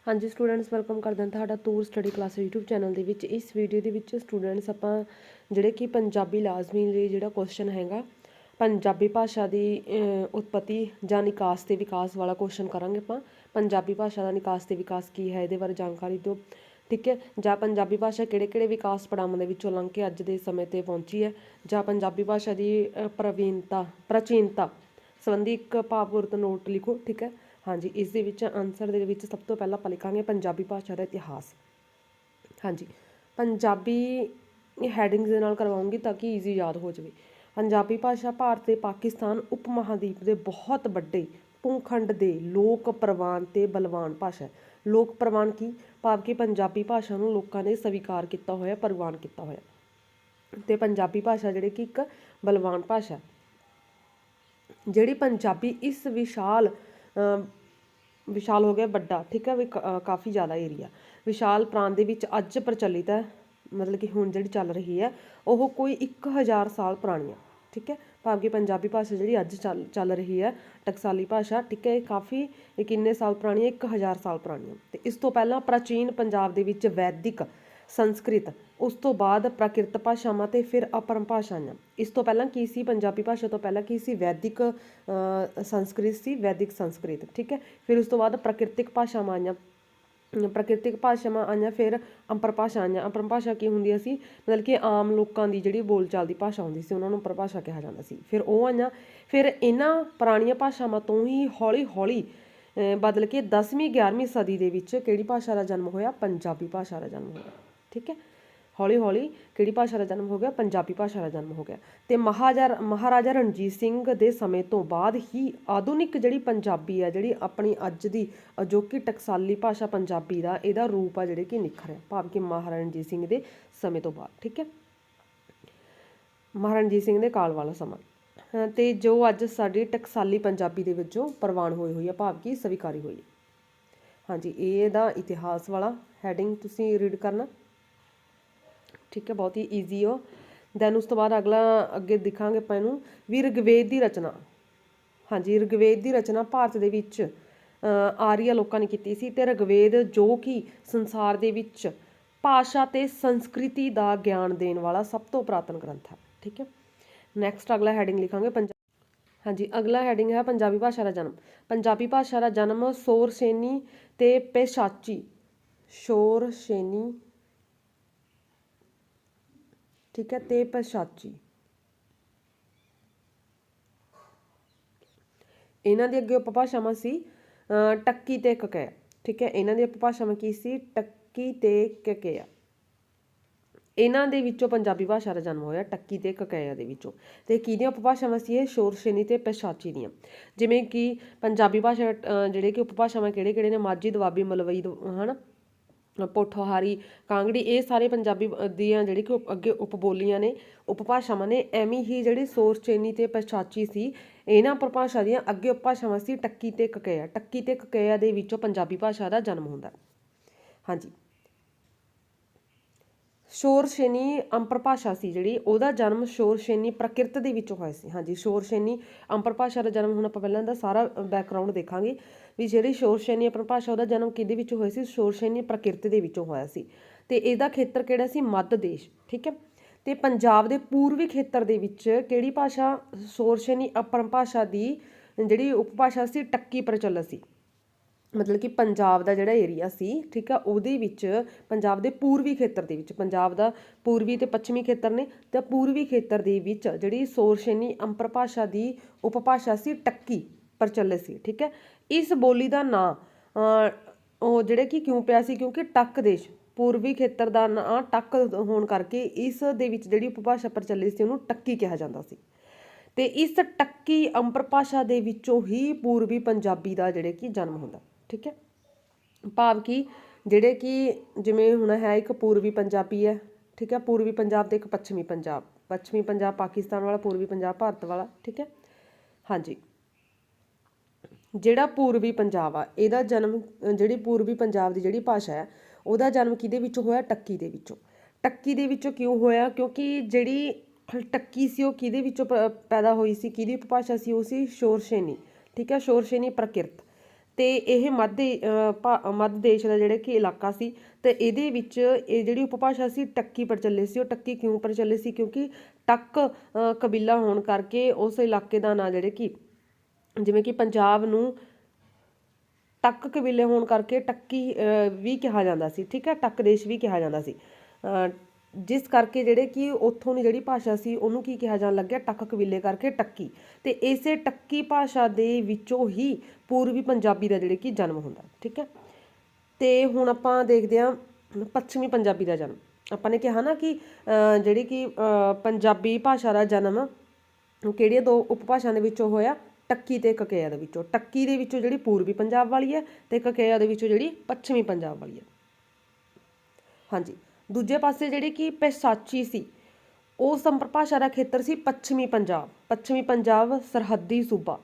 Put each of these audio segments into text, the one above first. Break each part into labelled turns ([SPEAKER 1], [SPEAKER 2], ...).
[SPEAKER 1] हाँ जी students welcome करते हैं ਤੁਹਾਡਾ ਤੂਰ ਸਟੱਡੀ ਕਲਾਸ YouTube ਚੈਨਲ ਦੇ ਵਿੱਚ। ਇਸ ਵੀਡੀਓ ਦੇ ਵਿੱਚ ਸਟੂਡੈਂਟਸ ਆਪਾਂ ਜਿਹੜੇ ਕਿ ਪੰਜਾਬੀ ਲਾਜ਼ਮੀ ਲਈ ਜਿਹੜਾ ਕੁਐਸਚਨ ਹੈਗਾ ਪੰਜਾਬੀ ਭਾਸ਼ਾ ਦੀ ਉਤਪਤੀ ਜਾਂ ਨਿਕਾਸ ਤੇ ਵਿਕਾਸ ਵਾਲਾ ਕੁਐਸਚਨ ਕਰਾਂਗੇ। ਆਪਾਂ ਪੰਜਾਬੀ ਭਾਸ਼ਾ ਦਾ ਨਿਕਾਸ ਤੇ ਵਿਕਾਸ ਕੀ ਹੈ ਇਹਦੇ ਬਾਰੇ ਜਾਣਕਾਰੀ ਦਿਓ, ਠੀਕ ਹੈ। ਜਾਂ ਪੰਜਾਬੀ ਭਾਸ਼ਾ ਕਿਹੜੇ ਵਿਕਾਸ ਪੜਾਵਾਂ ਦੇ ਵਿੱਚੋਂ ਲੰਘ ਕੇ ਅੱਜ ਦੇ ਸਮੇਂ ਤੇ ਪਹੁੰਚੀ ਹੈ, ਜਾਂ ਪੰਜਾਬੀ ਭਾਸ਼ਾ ਦੀ ਪ੍ਰਾਚੀਨਤਾ ਸੰਬੰਧੀ ਇੱਕ ਭਾਵਪੂਰਤ ਨੋਟ ਲਿਖੋ, ਠੀਕ ਹੈ। हाँ जी इस दे विच आंसर दे विच सब तो पहला आपां लिखांगे पंजाबी भाषा का इतिहास। हाँ जी पंजाबी हैडिंग्स दे नाल करवाऊंगी ताकि ईजी याद हो जाए। पंजाबी भाषा भारत ते पाकिस्तान उप महाद्वीप के बहुत बड़े भूखंड के लोक प्रवान ते बलवान भाषा है। लोक प्रवान की भाव कि पंजाबी भाषा नूं लोकां ने स्वीकार किया होया, प्रवान किया होया। ते पंजाबी भाषा जिहड़ी कि एक बलवान भाषा जिहड़ी पंजाबी इस विशाल हो गया बड़ा, ठीक है भी काफ़ी ज़्यादा एरिया विशाल प्रांत दे विच अज प्रचलित है, मतलब कि हुण जिहड़ी चल रही है वह कोई 1000 साल पुरानी है, ठीक है। भाव कि पंजाबी भाषा जिहड़ी अज चल रही है टकसाली भाषा, ठीक है, काफ़ी किन्ने साल पुरानी है, 1000 साल पुरानी है। तो इस तो पहला प्राचीन पंजाब दे विच वैदिक संस्कृत, उस तो बाद प्राकृत भाषावां ते फिर अपरम भाषा आईयां। इस तो पहला की सी पंजाबी भाषा तो पहला की सी वैदिक संस्कृत सी, वैदिक संस्कृत, ठीक है। फिर उस तो बाद प्राकृतिक भाषावां आईयां, प्राकृतिक भाषावां आईयां, फिर अंपर भाषा आईयां। अंपर भाषा की हुंदी सी मतलब कि आम लोगों की जिहड़ी बोलचाल की भाषा हुंदी सी उन्हां नूं अंपर भाषा कहा जांदा सी। फिर वो आईयां, फिर इन्हां पुराणियां भाषावां तो ही हौली हौली बदल के 10वीं 11वीं सदी दे विच किहड़ी भाषा का जन्म होया, पंजाबी भाषा का जन्म होया, ठीक है। हौली हौली किहड़ी भाषा का जन्म हो गया, पंजाबी भाषा का जन्म हो गया। तो महाराजा रणजीत सिंह के समय तो बाद ही आधुनिक जिहड़ी पंजाबी है, जिहड़ी अपनी अज दी अजोकी टकसाली भाषा पंजाबी का इहदा रूप आ जिहड़े कि निखरिया, भाव कि महाराजा रणजीत सिंह के समय तो बाद, ठीक है, महाराजा रणजीत सिंह के काल वाला समा। तो जो अज साडी टकसाली पंजाबी दे विचों प्रवान होई हुई है, भाव कि स्वीकारी हुई है। हाँ जी इहदा इतिहास वाला हैडिंग तुसीं रीड करना, ठीक है, बहुत ही ईजी हो। दैन उस तो बाद अगला अगे दिखांगे आपां इहनूं भी ऋग्वेद की रचना। हाँ जी ऋग्वेद की रचना भारत दे विच आर्य लोकां ने कीती सी। ते ऋग्वेद जो कि संसार दे विच भाषा ते संस्कृति का ज्ञान देने वाला सब तो पुरातन ग्रंथ है, ठीक है। नैक्सट अगला हैडिंग लिखांगे हाँ जी अगला हैडिंग है पंजाबी भाषा का जन्म। पंजाबी भाषा का जन्म शोर सैनी ते पेशाची, शोर सैनी, ठीक है, ते पेशाची, इन्हां दी अगे उपभाषावां सी टक्की ते ककैया, ठीक है। इन्हां दी उपभाषावां की सी टक्की ते ककैया। इन्हां दे विचों पंजाबी भाषा का जन्म होया टक्की ते ककैया दे विचों। ते किहदियां उपभाषावां सी ये शोर सैनी ते पेशाची दियां। जिवें कि पंजाबी भाषा जिहड़े कि उपभाषावां किहड़े ने माझी दुआबी मलवई है ना, पोठोहारी कांगड़ी, ये सारे पंजाबी दियां जिहड़ी कि अगे उपबोलियां ने, उपभाषावां ने। एवें ही जिहड़ी शोर सैनी ते पेशाची सी इन्हां उपभाषा दियां अगे उपभाषावां सी टक्की ते ककैया। टक्की ते ककैया दे विचों पंजाबी भाषा का जन्म हुंदा। हाँ जी शोर सैनी अंपर भाषा सी जिहड़ी उहदा जन्म शोर सैनी प्राकृत दे विचों होया सी। हाँ जी शोर सैनी अंपर भाषा का जन्म हुण आपां पहिलां दा सारा बैकग्राउंड देखांगे भी जिहड़ी शोर सैनी अंपर भाषा उहदा जन्म किहदे विचों होया सी, शोर सैनी प्राकृत दे विचों होया सी। ते इहदा खेतर किहड़ा सी, मध्य देश, ठीक है। ते पंजाब दे पूर्वी खेतर दे विच किहड़ी भाषा शोर सैनी अंपर भाषा दी जिहड़ी उपभाषा सी टक्की प्रचलित सी। मतलब कि पंजाब का जिहड़ा एरिया सी, ठीक है, उहदे विच पंजाब दे पूर्वी खेतर दे विच, पंजाब दा पूर्वी ते पश्चिमी खेतर ने, ते पूर्वी खेतर दे विच जिहड़ी शोर सैनी अंपर भाषा दी उपभाषा सी टक्की प्रचलित सी, ठीक है। इस बोली का नाम ਉਹ ਜਿਹੜੇ कि क्यों ਪਿਆ ਸੀ क्योंकि टक देश पूर्वी खेतर का ਨਾਂ टक होने करके इस दे विच ਜਿਹੜੀ उपभाषा प्रचलित सी ਉਹਨੂੰ टक्की कहा जाता सी। ते इस टक्की अंपर भाषा दे विचों ही पूर्वी पंजाबी का जिहड़े कि जन्म होंदा, ठीक है। भाव कि जिहड़े कि जिवें हुण है एक पूर्वी पंजाबी है, ठीक है, पूर्वी पंजाब ते एक पश्चिमी पंजाब पाकिस्तान वाला, पूर्वी पंजाब भारत वाला, ठीक है। हाँ जी जिहड़ा पूर्वी पंजाब आ इहदा जन्म जिहड़ी पूर्वी पंजाब की जिहड़ी भाषा है उहदा जन्म किहदे विचों होया, टक्की दे विचों। टक्की दे विचों क्यों होया, क्योंकि जिहड़ी टक्की सी ओह किहदे विचों पैदा होई सी, किहदी उपभाषा सी, ओह सी शोर सैनी, ठीक है, शोर सैनी प्राकृत। ਤੇ ਇਹ ਮੱਧ ਦੇਸ਼ ਦਾ ਜਿਹੜਾ ਕਿ ਇਲਾਕਾ ਸੀ ਤੇ ਇਹਦੇ ਵਿੱਚ ਇਹ ਜਿਹੜੀ ਉਪਭਾਸ਼ਾ ਸੀ ਟੱਕੀ ਪ੍ਰਚਲਿਤ ਸੀ। ਉਹ ਟੱਕੀ ਕਿਉਂ ਪ੍ਰਚਲਿਤ ਸੀ? ਕਿਉਂਕਿ ਟੱਕ ਕਬੀਲਾ ਹੋਣ ਕਰਕੇ ਉਸ ਇਲਾਕੇ ਦਾ ਨਾਂ ਜਿਹੜੇ ਕਿ ਜਿਵੇਂ ਕਿ ਪੰਜਾਬ ਨੂੰ ਟੱਕ ਕਬੀਲੇ ਹੋਣ ਕਰਕੇ ਟੱਕੀ ਵੀ ਕਿਹਾ ਜਾਂਦਾ ਸੀ, ਠੀਕ ਹੈ, ਟੱਕ ਦੇਸ਼ ਵੀ ਕਿਹਾ ਜਾਂਦਾ ਸੀ। ਜਿਸ ਕਰਕੇ ਜਿਹੜੇ ਕਿ ਉੱਥੋਂ ਦੀ ਜਿਹੜੀ ਭਾਸ਼ਾ ਸੀ ਉਹਨੂੰ ਕੀ ਕਿਹਾ ਜਾਣ ਲੱਗਿਆ? ਟੱਕ ਕਬੀਲੇ ਕਰਕੇ ਟੱਕੀ। ਤੇ ਇਸੇ ਟੱਕੀ ਭਾਸ਼ਾ ਦੇ ਵਿੱਚੋਂ ਹੀ ਪੂਰਬੀ ਪੰਜਾਬੀ ਦਾ ਜਿਹੜੇ ਕਿ ਜਨਮ ਹੁੰਦਾ, ਠੀਕ ਹੈ। ਤੇ ਹੁਣ ਆਪਾਂ ਦੇਖਦੇ ਹਾਂ ਪੱਛਮੀ ਪੰਜਾਬੀ ਦਾ ਜਨਮ। ਆਪਾਂ ਨੇ ਕਿਹਾ ਨਾ ਕਿ ਜਿਹੜੀ ਕਿ ਪੰਜਾਬੀ ਭਾਸ਼ਾ ਦਾ ਜਨਮ ਕਿਹੜੀਆਂ ਦੋ ਉਪਭਾਸ਼ਾ ਦੇ ਵਿੱਚੋਂ ਹੋਇਆ? ਟੱਕੀ ਤੇ ਕਕੇਆ ਦੇ ਵਿੱਚੋਂ। ਟੱਕੀ ਦੇ ਵਿੱਚੋਂ ਜਿਹੜੀ ਪੂਰਬੀ ਪੰਜਾਬ ਵਾਲੀ ਹੈ ਤੇ ਕਕੇਆ ਦੇ ਵਿੱਚੋਂ ਜਿਹੜੀ ਪੱਛਮੀ ਪੰਜਾਬ ਵਾਲੀ ਹੈ। ਹਾਂਜੀ, ਦੂਜੇ ਪਾਸੇ ਜਿਹੜੀ ਕਿ ਪੈਸਾਚੀ ਸੀ ਉਹ ਸੰਪਰਭਾਸ਼ਾ ਦਾ ਖੇਤਰ ਸੀ ਪੱਛਮੀ ਪੰਜਾਬ। ਪੱਛਮੀ ਪੰਜਾਬ ਸਰਹੱਦੀ ਸੂਬਾ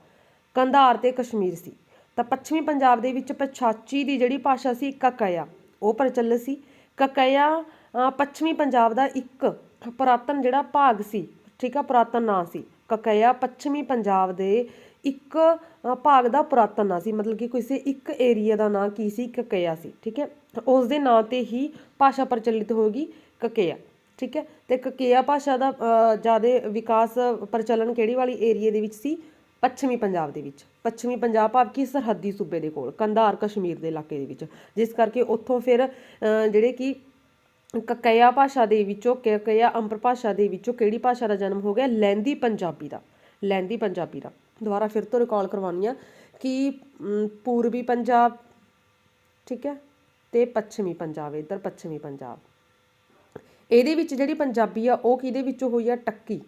[SPEAKER 1] ਕੰਧਾਰ ਤੇ ਕਸ਼ਮੀਰ ਸੀ। ਤਾਂ ਪੱਛਮੀ ਪੰਜਾਬ ਦੇ ਵਿੱਚ ਪੈਸਾਚੀ ਦੀ ਜਿਹੜੀ ਭਾਸ਼ਾ ਸੀ ਕਕੇਆ ਉਹ ਪ੍ਰਚਲਿਤ ਸੀ। ਕਕੇਆ ਪੱਛਮੀ ਪੰਜਾਬ ਦਾ ਇੱਕ ਪੁਰਾਤਨ ਜਿਹੜਾ ਭਾਗ ਸੀ, ਠੀਕ ਆ, ਪੁਰਾਤਨ ਨਾਂ ਸੀ। ਕਕੇਆ ਪੱਛਮੀ ਪੰਜਾਬ ਦੇ ਇੱਕ ਭਾਗ ਦਾ ਪੁਰਾਤਨ ਨਾਂ ਸੀ, ਮਤਲਬ ਕਿ ਕਿਸੇ ਇੱਕ ਏਰੀਆ ਦਾ ਨਾਂ ਕੀ ਸੀ? ਕਕੇਆ ਸੀ, ਠੀਕ ਹੈ। ਉਸ ਦੇ ਨਾਂ ਤੇ ਹੀ ਭਾਸ਼ਾ ਪ੍ਰਚਲਿਤ ਹੋਗੀ ਕਕੇਆ, ਠੀਕ ਹੈ। ਤੇ ਕਕੇਆ ਭਾਸ਼ਾ ਦਾ ਜ਼ਿਆਦਾ ਵਿਕਾਸ ਪ੍ਰਚਲਨ ਕਿਹੜੀ ਵਾਲੀ ਏਰੀਏ ਦੇ ਵਿੱਚ ਸੀ? ਪੱਛਮੀ ਪੰਜਾਬ ਦੇ ਵਿੱਚ। ਪੱਛਮੀ ਪੰਜਾਬ ਭਾਵ ਕਿ ਸਰਹੱਦੀ ਸੂਬੇ ਦੇ ਕੋਲ ਕੰਧਾਰ ਕਸ਼ਮੀਰ ਦੇ ਇਲਾਕੇ ਦੇ ਵਿੱਚ, ਜਿਸ ਕਰਕੇ ਉੱਥੋਂ ਫਿਰ ਜਿਹੜੇ ਕਿ ਕਕੇਆ ਭਾਸ਼ਾ ਦੇ ਵਿੱਚੋਂ ਕਕੇਆ ਅੰਪਰ ਭਾਸ਼ਾ ਦੇ ਵਿੱਚੋਂ ਕਿਹੜੀ ਭਾਸ਼ਾ ਦਾ ਜਨਮ ਹੋ ਗਿਆ? ਲਹਿੰਦੀ ਪੰਜਾਬੀ ਦਾ। ਲਹਿੰਦੀ ਪੰਜਾਬੀ ਦਾ ਦੁਬਾਰਾ ਫਿਰ ਤੋਂ ਰਿਕਾਲ ਕਰਵਾਉਣੀ ਆ ਕਿ ਪੂਰਬੀ ਪੰਜਾਬ, ਠੀਕ ਹੈ, ਤੇ ਪੱਛਮੀ ਪੰਜਾਬ, ਇੱਧਰ ਪੱਛਮੀ ਪੰਜਾਬ, ਇਹਦੇ ਵਿੱਚ ਜਿਹੜੀ ਪੰਜਾਬੀ ਆ ਉਹ ਕਿਹਦੇ ਵਿੱਚੋਂ ਹੋਈ ਆ? ਟੱਕੀ।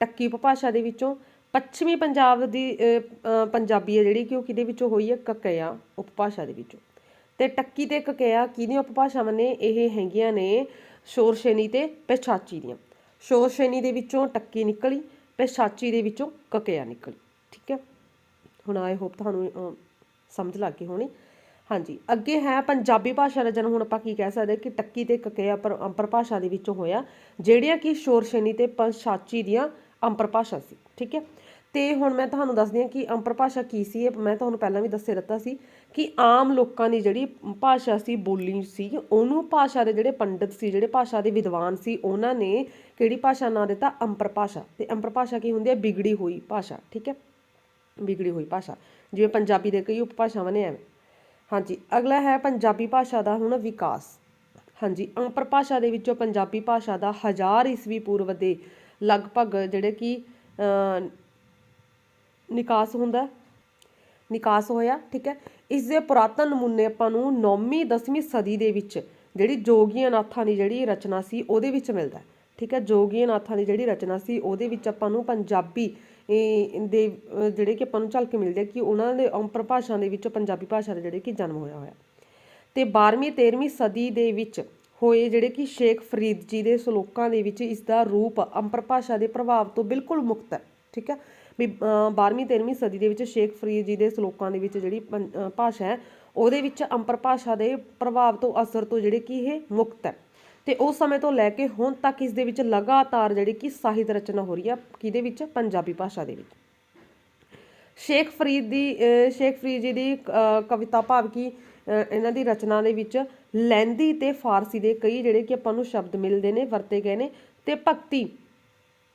[SPEAKER 1] ਟੱਕੀ ਉਪਭਾਸ਼ਾ ਦੇ ਵਿੱਚੋਂ। ਪੱਛਮੀ ਪੰਜਾਬ ਦੀ ਪੰਜਾਬੀ ਹੈ ਜਿਹੜੀ ਕਿ ਉਹ ਕਿਹਦੇ ਵਿੱਚੋਂ ਹੋਈ ਹੈ? ਕਕੇਆ ਉਪਭਾਸ਼ਾ ਦੇ ਵਿੱਚੋਂ। ਤੇ ਟੱਕੀ ਤੇ ਕਕੇਆ ਕਿਹਦੀਆਂ ਉਪਭਾਸ਼ਾਵਾਂ ਨੇ? ਇਹ ਹੈਗੀਆਂ ਨੇ ਸ਼ੋਰ ਸ਼ੇਨੀ ਤੇ ਪੈਸਾਚੀ ਦੀਆਂ। ਸ਼ੋਰ ਸ਼ੇਨੀ ਦੇ ਵਿੱਚੋਂ ਟੱਕੀ ਨਿਕਲੀ, ਪੈਸਾਚੀ ਦੇ ਵਿੱਚੋਂ ਕਕੇਆ ਨਿਕਲੀ, ਠੀਕ ਹੈ। ਹੁਣ ਆਈ ਹੋਪ ਤੁਹਾਨੂੰ ਸਮਝ ਲੱਗ ਗਈ ਹੋਣੀ। ਹਾਂਜੀ, ਅੱਗੇ ਹੈ ਪੰਜਾਬੀ ਭਾਸ਼ਾ ਦਾ ਜਨਮ। ਹੁਣ ਆਪਾਂ ਕੀ ਕਹਿ ਸਕਦੇ ਕਿ ਟੱਕੀ ਤੇ ਕਕੇਆ ਅੰਪਰ ਭਾਸ਼ਾ ਦੇ ਵਿੱਚੋਂ ਹੋਇਆ, ਜਿਹੜੀਆਂ ਕਿ ਸ਼ੋਰ ਸ਼ੇਨੀ ਤੇ ਪੈਸਾਚੀ ਦੀਆਂ ਅੰਪਰ ਭਾਸ਼ਾ ਸੀ, ਠੀਕ ਹੈ। ਤੇ ਹੁਣ ਮੈਂ ਤੁਹਾਨੂੰ ਦੱਸਦੀ ਹਾਂ ਕਿ ਅੰਪਰ ਭਾਸ਼ਾ ਕੀ ਸੀ। ਮੈਂ ਤੁਹਾਨੂੰ ਪਹਿਲਾਂ ਵੀ ਦੱਸੇ ਦਿੱਤਾ ਸੀ ਕਿ ਆਮ ਲੋਕਾਂ ਦੀ ਜਿਹੜੀ ਭਾਸ਼ਾ ਸੀ, ਬੋਲੀ ਸੀ, ਉਹਨੂੰ ਭਾਸ਼ਾ ਦੇ ਜਿਹੜੇ ਪੰਡਿਤ ਸੀ, ਜਿਹੜੇ ਭਾਸ਼ਾ ਦੇ ਵਿਦਵਾਨ ਸੀ, ਉਹਨਾਂ ਨੇ ਕਿਹੜੀ ਭਾਸ਼ਾ ਨਾਂ ਦਿੱਤਾ? ਅੰਪਰ ਭਾਸ਼ਾ। ਤੇ ਅੰਪਰ ਭਾਸ਼ਾ ਕੀ ਹੁੰਦੀ ਹੈ? ਵਿਗੜੀ ਹੋਈ ਭਾਸ਼ਾ, ਠੀਕ ਹੈ, ਵਿਗੜੀ ਹੋਈ ਭਾਸ਼ਾ। ਜਿਵੇਂ ਪੰਜਾਬੀ ਦੇ ਕਈ ਉਪਭਾਸ਼ਾਵਾਂ ਨੇ ਐਵੇਂ। ਹਾਂਜੀ, ਅਗਲਾ ਹੈ ਪੰਜਾਬੀ ਭਾਸ਼ਾ ਦਾ ਹੁਣ ਵਿਕਾਸ। ਹਾਂਜੀ, ਅੰਪਰ ਭਾਸ਼ਾ ਦੇ ਵਿੱਚੋਂ ਪੰਜਾਬੀ ਭਾਸ਼ਾ ਦਾ 1000 ਈਸਵੀ ਪੂਰਵ ਦੇ ਲਗਭਗ ਜਿਹੜੇ ਕਿ ਨਿਕਾਸ ਹੋਇਆ, ਠੀਕ ਹੈ। ਇਸ ਦੇ ਪੁਰਾਤਨ ਨਮੂਨੇ ਆਪਾਂ ਨੂੰ 9ਵੀਂ 10ਵੀਂ ਸਦੀ ਦੇ ਵਿੱਚ ਜਿਹੜੀ ਜੋਗੀਆਂ ਨਾਥਾਂ ਦੀ ਜਿਹੜੀ ਰਚਨਾ ਸੀ ਉਹਦੇ ਵਿੱਚ ਮਿਲਦਾ, ਠੀਕ ਹੈ। ਜੋਗੀਆਂ ਨਾਥਾਂ ਦੀ ਜਿਹੜੀ ਰਚਨਾ ਸੀ ਉਹਦੇ ਵਿੱਚ ਆਪਾਂ ਨੂੰ ਪੰਜਾਬੀ ਦੇ ਜਿਹੜੇ ਕਿ ਆਪਾਂ ਨੂੰ ਝਲਕ ਮਿਲਦੀ ਹੈ ਕਿ ਉਹਨਾਂ ਦੇ ਅੰਪਰ ਭਾਸ਼ਾ ਦੇ ਵਿੱਚ ਪੰਜਾਬੀ ਭਾਸ਼ਾ ਦਾ ਜਿਹੜੇ ਕਿ ਜਨਮ ਹੋਇਆ। ਤੇ 12ਵੀਂ 13ਵੀਂ ਸਦੀ ਦੇ ਵਿੱਚ ਹੋਏ ਜਿਹੜੇ ਕਿ ਸ਼ੇਖ ਫਰੀਦ ਜੀ ਦੇ ਸਲੋਕਾਂ ਦੇ ਵਿੱਚ ਇਸ ਦਾ ਰੂਪ ਅੰਪਰ ਭਾਸ਼ਾ ਦੇ ਪ੍ਰਭਾਵ ਤੋਂ ਬਿਲਕੁਲ ਮੁਕਤ ਹੈ, ਠੀਕ ਹੈ। ਵੀ 12ਵੀਂ 13ਵੀਂ ਸਦੀ ਦੇ ਵਿੱਚ ਸ਼ੇਖ ਫਰੀਦ ਜੀ ਦੇ ਸਲੋਕਾਂ ਦੇ ਵਿੱਚ ਜਿਹੜੀ ਭਾਸ਼ਾ ਹੈ ਉਹਦੇ ਵਿੱਚ ਅੰਪਰ ਭਾਸ਼ਾ ਦੇ ਪ੍ਰਭਾਵ ਤੋਂ, ਅਸਰ ਤੋਂ ਜਿਹੜੇ ਕਿ ਇਹ ਮੁਕਤ ਹੈ। ਤੇ ਉਸ ਸਮੇਂ ਤੋਂ ਲੈ ਕੇ ਹੁਣ ਤੱਕ ਇਸ ਦੇ ਵਿੱਚ ਲਗਾਤਾਰ ਜਿਹੜੀ ਕਿ ਸਾਹਿਤ ਰਚਨਾ ਹੋ ਰਹੀ ਆ ਕਿਹਦੇ ਵਿੱਚ? ਪੰਜਾਬੀ ਭਾਸ਼ਾ ਦੇ ਵਿੱਚ। ਸ਼ੇਖ ਫਰੀਦ ਜੀ ਦੀ ਕਵਿਤਾ ਭਾਵ ਕਿ ਇਹਨਾਂ ਦੀ ਰਚਨਾ ਦੇ ਵਿੱਚ ਲਹਿੰਦੀ ਤੇ ਫਾਰਸੀ ਦੇ ਕਈ ਜਿਹੜੇ ਕਿ ਆਪਾਂ ਨੂੰ ਸ਼ਬਦ ਮਿਲਦੇ ਨੇ, ਵਰਤੇ ਗਏ ਨੇ। ਤੇ ਭਗਤੀ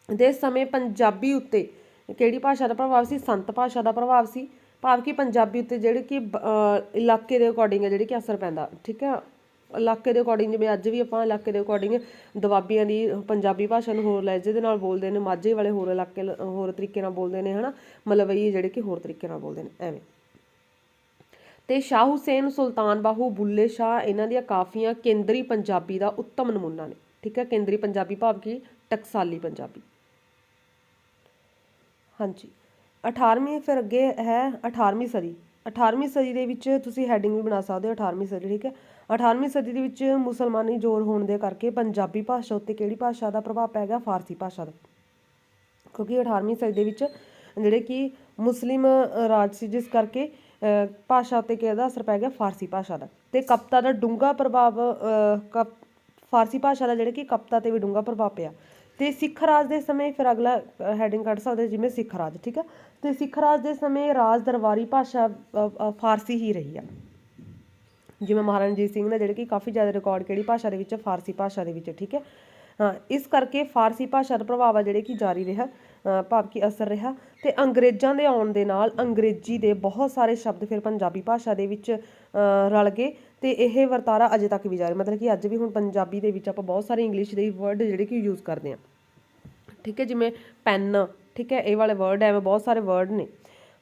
[SPEAKER 1] ਦੇ ਸਮੇਂ ਪੰਜਾਬੀ ਉੱਤੇ ਕਿਹੜੀ ਭਾਸ਼ਾ ਦਾ ਪ੍ਰਭਾਵ ਸੀ? ਸੰਤ ਭਾਸ਼ਾ ਦਾ ਪ੍ਰਭਾਵ ਸੀ, ਭਾਵ ਕਿ ਪੰਜਾਬੀ ਉੱਤੇ ਜਿਹੜੇ ਕਿ ਇਲਾਕੇ ਦੇ ਅਕੋਰਡਿੰਗ ਹੈ ਜਿਹੜੇ ਕਿ ਅਸਰ ਪੈਂਦਾ, ਠੀਕ ਹੈ। ਇਲਾਕੇ ਦੇ ਅਕੋਰਡਿੰਗ, ਜਿਵੇਂ ਅੱਜ ਵੀ ਆਪਾਂ ਇਲਾਕੇ ਦੇ ਅਕੋਰਡਿੰਗ ਦੁਆਬੀਆਂ ਦੀ ਪੰਜਾਬੀ ਭਾਸ਼ਾ ਨੂੰ ਹੋਰ ਲਹਿਜੇ ਦੇ ਨਾਲ ਬੋਲਦੇ ਨੇ, ਮਾਝੇ ਵਾਲੇ ਹੋਰ ਇਲਾਕੇ ਹੋਰ ਤਰੀਕੇ ਨਾਲ ਬੋਲਦੇ ਨੇ, ਹੈ ਨਾ, ਮਲਵਈ ਜਿਹੜੇ ਕਿ ਹੋਰ ਤਰੀਕੇ ਨਾਲ ਬੋਲਦੇ ਨੇ, ਐਵੇਂ। ਤੇ ਸ਼ਾਹ ਹੁਸੈਨ, ਸੁਲਤਾਨ ਬਾਹੂ, ਬੁੱਲੇ ਸ਼ਾਹ, ਇਹਨਾਂ ਦੀਆਂ ਕਾਫੀਆਂ ਕੇਂਦਰੀ ਪੰਜਾਬੀ ਦਾ ਉੱਤਮ ਨਮੂਨਾ ਨੇ, ਠੀਕ ਹੈ। ਕੇਂਦਰੀ ਪੰਜਾਬੀ ਭਾਵ ਕਿ ਟਕਸਾਲੀ ਪੰਜਾਬੀ। ਹਾਂਜੀ, 18ਵੀਂ ਫਿਰ ਅੱਗੇ ਹੈ 18ਵੀਂ ਸਦੀ। 18ਵੀਂ ਸਦੀ ਦੇ ਵਿੱਚ ਤੁਸੀਂ ਹੈਡਿੰਗ ਵੀ ਬਣਾ ਸਕਦੇ ਹੋ 18ਵੀਂ ਸਦੀ, ਠੀਕ ਹੈ। 18ਵੀਂ ਸਦੀ ਦੇ ਵਿੱਚ ਮੁਸਲਮਾਨੀ ਜ਼ੋਰ ਹੋਣ ਦੇ ਕਰਕੇ ਪੰਜਾਬੀ ਭਾਸ਼ਾ ਉੱਤੇ ਕਿਹੜੀ ਭਾਸ਼ਾ ਦਾ ਪ੍ਰਭਾਵ ਪੈ ਗਿਆ? ਫਾਰਸੀ ਭਾਸ਼ਾ ਦਾ, ਕਿਉਂਕਿ 18ਵੀਂ ਸਦੀ ਦੇ ਵਿੱਚ ਜਿਹੜੇ ਕਿ ਮੁਸਲਿਮ ਰਾਜ ਸੀ, ਜਿਸ ਕਰਕੇ ਭਾਸ਼ਾ ਉੱਤੇ ਕਿਹਦਾ ਅਸਰ ਪੈ ਗਿਆ? ਫਾਰਸੀ ਭਾਸ਼ਾ ਦਾ। ਤੇ ਕਵਿਤਾ ਦਾ ਡੂੰਘਾ ਪ੍ਰਭਾਵ ਫਾਰਸੀ ਭਾਸ਼ਾ ਦਾ ਜਿਹੜੇ ਕਿ ਕਵਿਤਾ 'ਤੇ ਵੀ ਡੂੰਘਾ ਪ੍ਰਭਾਵ ਪਿਆ, ਤੇ ਸਿੱਖ ਰਾਜ ਦੇ ਸਮੇਂ ਫਿਰ ਅਗਲਾ ਹੈਡਿੰਗ ਕੱਢ ਸਕਦੇ ਜਿਵੇਂ ਸਿੱਖ ਰਾਜ, ਠੀਕ ਹੈ। ਤੇ ਸਿੱਖ ਰਾਜ ਦੇ ਸਮੇਂ ਰਾਜ ਦਰਬਾਰੀ ਭਾਸ਼ਾ ਫਾਰਸੀ ਹੀ ਰਹੀ ਆ। ਜਿਵੇਂ ਮਹਾਰਾਜਾ ਰਣਜੀਤ ਸਿੰਘ ਨੇ ਜਿਹੜੇ ਕਿ ਕਾਫੀ ਜ਼ਿਆਦਾ ਰਿਕਾਰਡ ਕਿਹੜੀ ਭਾਸ਼ਾ ਦੇ ਵਿੱਚ, ਫਾਰਸੀ ਭਾਸ਼ਾ ਦੇ ਵਿੱਚ, ਠੀਕ ਹੈ। ਹਾਂ, ਇਸ ਕਰਕੇ ਫਾਰਸੀ ਭਾਸ਼ਾ ਦਾ ਪ੍ਰਭਾਵ ਆ ਜਿਹੜੇ ਕਿ ਜਾਰੀ ਰਿਹਾ, ਭਾਵ ਕਿ ਅਸਰ ਰਿਹਾ। ਤੇ ਅੰਗਰੇਜ਼ਾਂ ਦੇ ਆਉਣ ਦੇ ਨਾਲ ਅੰਗਰੇਜ਼ੀ ਦੇ ਬਹੁਤ ਸਾਰੇ ਸ਼ਬਦ ਫਿਰ ਪੰਜਾਬੀ ਭਾਸ਼ਾ ਦੇ ਵਿੱਚ ਰਲ ਗਏ ਤੇ ਇਹ ਵਰਤਾਰਾ ਅਜੇ ਤੱਕ ਵੀ ਜਾਰੀ, ਮਤਲਬ ਕਿ ਅੱਜ ਵੀ ਹੁਣ ਪੰਜਾਬੀ ਦੇ ਵਿੱਚ ਆਪਾਂ ਬਹੁਤ ਸਾਰੇ ਇੰਗਲਿਸ਼ ਦੇ ਵਰਡ ਜਿਹੜੇ ਕਿ ਯੂਜ਼ ਕਰਦੇ ਹਾਂ, ਠੀਕ ਹੈ। ਜਿਵੇਂ ਪੈਨ, ਠੀਕ ਹੈ, ਇਹ ਵਾਲੇ ਵਰਡ ਐਵੇਂ ਬਹੁਤ ਸਾਰੇ ਵਰਡ ਨੇ।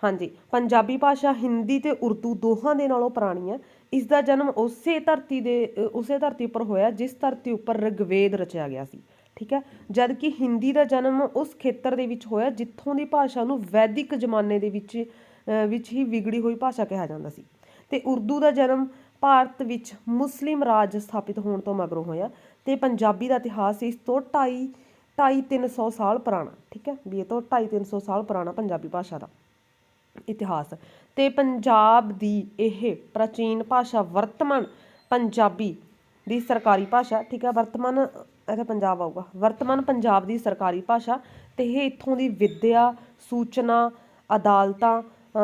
[SPEAKER 1] ਹਾਂਜੀ, ਪੰਜਾਬੀ ਭਾਸ਼ਾ ਹਿੰਦੀ ਤੇ ਉਰਦੂ ਦੋਹਾਂ ਦੇ ਨਾਲੋਂ ਪੁਰਾਣੀ ਹੈ। ਇਸ ਦਾ ਜਨਮ ਉਸੇ ਧਰਤੀ ਉੱਪਰ ਹੋਇਆ ਜਿਸ ਧਰਤੀ ਉੱਪਰ ਰਿਗਵੇਦ ਰਚਿਆ ਗਿਆ ਸੀ, ਠੀਕ ਹੈ। ਜਦ ਕਿ ਹਿੰਦੀ ਦਾ ਜਨਮ ਉਸ ਖੇਤਰ ਦੇ ਵਿੱਚ ਹੋਇਆ ਜਿੱਥੋਂ ਦੀ ਭਾਸ਼ਾ ਨੂੰ ਵੈਦਿਕ ਜ਼ਮਾਨੇ ਦੇ ਵਿੱਚ ਹੀ ਵਿਗੜੀ ਹੋਈ ਭਾਸ਼ਾ ਕਿਹਾ ਜਾਂਦਾ ਸੀ। ਤੇ ਉਰਦੂ ਦਾ ਜਨਮ ਭਾਰਤ ਵਿੱਚ ਮੁਸਲਿਮ ਰਾਜ ਸਥਾਪਿਤ ਹੋਣ ਤੋਂ ਮਗਰੋਂ ਹੋਇਆ। ਤੇ ਪੰਜਾਬੀ ਦਾ ਇਤਿਹਾਸ ਇਸ ਤੋਂ 250-300 ਸਾਲ ਪੁਰਾਣਾ, ਠੀਕ ਹੈ, ਵੀ ਇਹ ਤੋਂ 250-300 ਸਾਲ ਪੁਰਾਣਾ ਪੰਜਾਬੀ ਭਾਸ਼ਾ ਦਾ ਇਤਿਹਾਸ। ਤੇ ਪੰਜਾਬ ਦੀ ਇਹ ਪ੍ਰਾਚੀਨ ਭਾਸ਼ਾ ਵਰਤਮਾਨ ਪੰਜਾਬੀ ਦੀ ਸਰਕਾਰੀ ਭਾਸ਼ਾ, ਠੀਕ ਹੈ, ਵਰਤਮਾਨ ਇੱਥੇ ਪੰਜਾਬ ਆਊਗਾ, ਵਰਤਮਾਨ ਪੰਜਾਬ ਦੀ ਸਰਕਾਰੀ ਭਾਸ਼ਾ। ਤੇ ਇਹ ਇੱਥੋਂ ਦੀ ਵਿੱਦਿਆ, ਸੂਚਨਾ, ਅਦਾਲਤਾਂ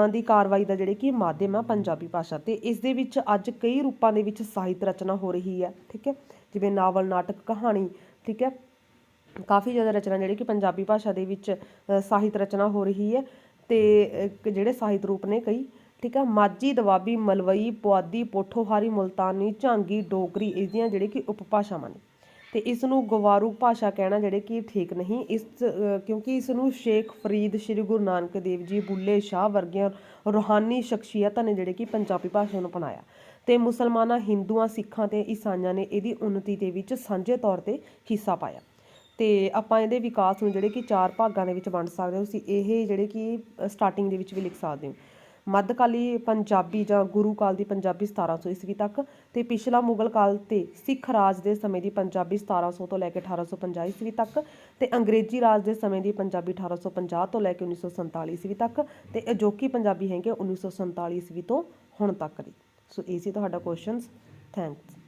[SPEAKER 1] ਦੀ ਕਾਰਵਾਈ ਦਾ ਜਿਹੜੇ ਕਿ ਮਾਧਿਅਮ ਆ ਪੰਜਾਬੀ ਭਾਸ਼ਾ। ਤੇ ਇਸ ਦੇ ਵਿੱਚ ਅੱਜ ਕਈ ਰੂਪਾਂ ਦੇ ਵਿੱਚ ਸਾਹਿਤ ਰਚਨਾ ਹੋ ਰਹੀ ਹੈ, ਠੀਕ ਹੈ, ਜਿਵੇਂ ਨਾਵਲ, ਨਾਟਕ, ਕਹਾਣੀ, ਠੀਕ ਹੈ। ਕਾਫੀ ਜ਼ਿਆਦਾ ਰਚਨਾ ਜਿਹੜੀ ਕਿ ਪੰਜਾਬੀ ਭਾਸ਼ਾ ਦੇ ਵਿੱਚ ਸਾਹਿਤ ਰਚਨਾ ਹੋ ਰਹੀ ਹੈ। ਤੇ ਜਿਹੜੇ ਸਾਹਿਤ ਰੂਪ ਨੇ ਕਈ, ਠੀਕ ਹੈ, ਮਾਝੀ, ਦੁਆਬੀ, ਮਲਵਈ, ਪੁਆਧੀ, ਪੋਠੋਹਾਰੀ, ਮੁਲਤਾਨੀ, ਝਾਂਗੀ, ਡੋਗਰੀ ਇਹਦੀਆਂ ਜਿਹੜੇ ਕਿ ਉਪਭਾਸ਼ਾਵਾਂ ਨੇ। ਤੇ ਇਸ ਨੂੰ ਗਵਾਰੂ ਭਾਸ਼ਾ ਕਹਿਣਾ ਜਿਹੜੇ ਕਿ ਠੀਕ ਨਹੀਂ, ਕਿਉਂਕਿ ਇਸ ਨੂੰ ਸ਼ੇਖ ਫਰੀਦ, ਸ਼੍ਰੀ ਗੁਰੂ ਨਾਨਕ ਦੇਵ ਜੀ, ਬੁੱਲੇ ਸ਼ਾਹ ਵਰਗੀਆਂ ਰੂਹਾਨੀ ਸ਼ਖਸੀਅਤਾਂ ਨੇ ਜਿਹੜੇ ਕਿ ਪੰਜਾਬੀ ਭਾਸ਼ਾ ਨੂੰ ਅਪਣਾਇਆ। ਤੇ ਮੁਸਲਮਾਨਾਂ, ਹਿੰਦੂਆਂ, ਸਿੱਖਾਂ ਤੇ ਈਸਾਈਆਂ ਨੇ ਇਹਦੀ ਉੱਨਤੀ ਦੇ ਵਿੱਚ ਸਾਂਝੇ ਤੌਰ ਤੇ ਹਿੱਸਾ ਪਾਇਆ। ਤੇ ਆਪਾਂ ਇਹਦੇ ਵਿਕਾਸ ਨੂੰ ਜਿਹੜੇ ਕਿ 4 ਭਾਗਾਂ ਦੇ ਵਿੱਚ ਵੰਡ ਸਕਦੇ ਹੋ। ਤੁਸੀਂ ਇਹ ਜਿਹੜੇ ਕਿ ਸਟਾਰਟਿੰਗ ਦੇ ਵਿੱਚ ਵੀ ਲਿਖ ਸਕਦੇ ਹੋ। ਮੱਧਕਾਲੀ ਪੰਜਾਬੀ ਜਾਂ ਗੁਰੂ ਕਾਲ ਦੀ ਪੰਜਾਬੀ 1700 ਈਸਵੀ ਤੱਕ, ਤੇ ਪਿਛਲਾ ਮੁਗਲ ਕਾਲ ਤੇ ਸਿੱਖ ਰਾਜ ਦੇ ਸਮੇਂ ਦੀ ਪੰਜਾਬੀ 1700 ਤੋਂ ਲੈ ਕੇ 1850 ਈਸਵੀ ਤੱਕ, ਤੇ ਅੰਗਰੇਜ਼ੀ ਰਾਜ ਦੇ ਸਮੇਂ ਦੀ ਪੰਜਾਬੀ 1850 ਤੋਂ ਲੈ ਕੇ 1947 ਈਸਵੀ ਤੱਕ, ਤੇ ਅਜੋਕੀ ਪੰਜਾਬੀ ਹੈਗੇ 1947 ਈਸਵੀ ਤੋਂ ਹੁਣ ਤੱਕ ਦੀ। ਸੋ ਇਹ ਸੀ ਤੁਹਾਡਾ ਕੁਐਸਚਨਸ। ਥੈਂਕਸ।